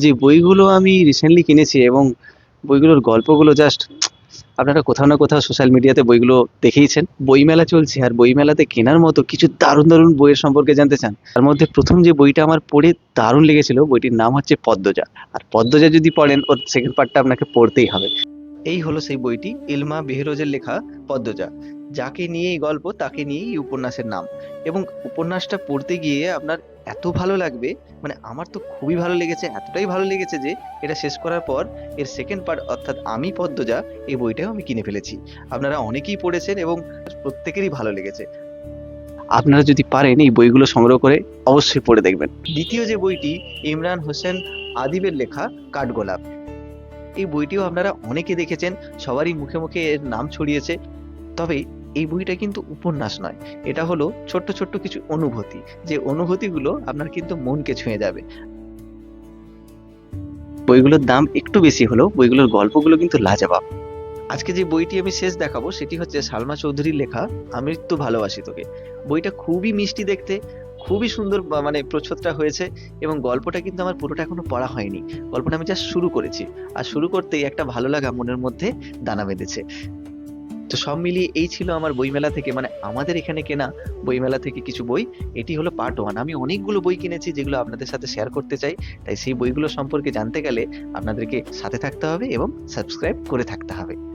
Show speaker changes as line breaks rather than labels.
যে বইগুলো আমি রিসেন্টলি কিনেছি এবং বইগুলোর গল্পগুলো জাস্ট, আপনারা কোথাও না কোথাও সোশ্যাল মিডিয়াতে বইগুলো দেখেইছেন। বইমেলা চলছে আর বইমেলাতে কেনার মতো কিছু দারুণ দারুণ বইয়ের সম্পর্কে জানতে চান, তার মধ্যে প্রথম যে বইটা আমার পড়ে দারুণ লেগেছিল বইটির নাম হচ্ছে পদ্মজা। আর পদ্মজা যদি পড়েন ওর সেকেন্ড পার্টটা আপনাকে পড়তেই হবে। এই হলো সেই বইটি, ইলমা বেহরোজের লেখা পদ্মজা। যাকে নিয়ে এই গল্প তাকে নিয়েই এই উপন্যাসের নাম। এবং উপন্যাসটা পড়তে গিয়ে আপনার এত ভালো লাগবে, মানে আমার তো খুবই ভালো লেগেছে, এতটাই ভালো লেগেছে যে এটা শেষ করার পর এর সেকেন্ড পার্ট অর্থাৎ আমি পদ্মজা, এই বইটাও আমি কিনে ফেলেছি। আপনারা অনেকেই পড়েছেন এবং প্রত্যেকেরই ভালো লেগেছে। আপনারা যদি পারেন এই বইগুলো সংগ্রহ করে অবশ্যই পড়ে দেখবেন। দ্বিতীয় যে বইটি, ইমরান হোসেন আদিবের লেখা কাঠগোলাপ। এই বইটিও আপনারা অনেকে দেখেছেন, সবারই মুখে মুখে এর নাম ছড়িয়েছে। তবে এই বইটা কিন্তু উপন্যাস নয়, এটা হলো ছোট্ট ছোট্ট কিছু অনুভূতি, যে অনুভূতিগুলো আপনার কিন্তু মনকে ছুঁয়ে যাবে। বইগুলোর দাম একটু বেশি হলেও বইগুলোর গল্পগুলো কিন্তু লাজবাব। আজকে যে বইটি আমি শেষ দেখাবো সেটি হচ্ছে সালমা চৌধুরীর লেখা আমৃত্যু ভালোবাসি তোকে। বইটা খুবই মিষ্টি দেখতে, খুবই সুন্দর, মানে প্রচ্ছদটা হয়েছে। এবং গল্পটা কিন্তু আমার পুরোটা এখনো পড়া হয়নি, গল্পটা আমি জাস্ট শুরু করেছি। আর শুরু করতেই একটা ভালো লাগা মনের মধ্যে দানা বেঁধেছে। তো সব মিলিয়ে এই ছিল আমার বইমেলা থেকে, মানে আমাদের এখানে কেনা বইমেলা থেকে কিছু বই। এটি হলো পার্ট ওয়ান। আমি অনেকগুলো বই কিনেছি যেগুলো আপনাদের সাথে শেয়ার করতে চাই। তাই সেই বইগুলো সম্পর্কে জানতে গেলে আপনাদেরকে সাথে থাকতে হবে এবং সাবস্ক্রাইব করে থাকতে হবে।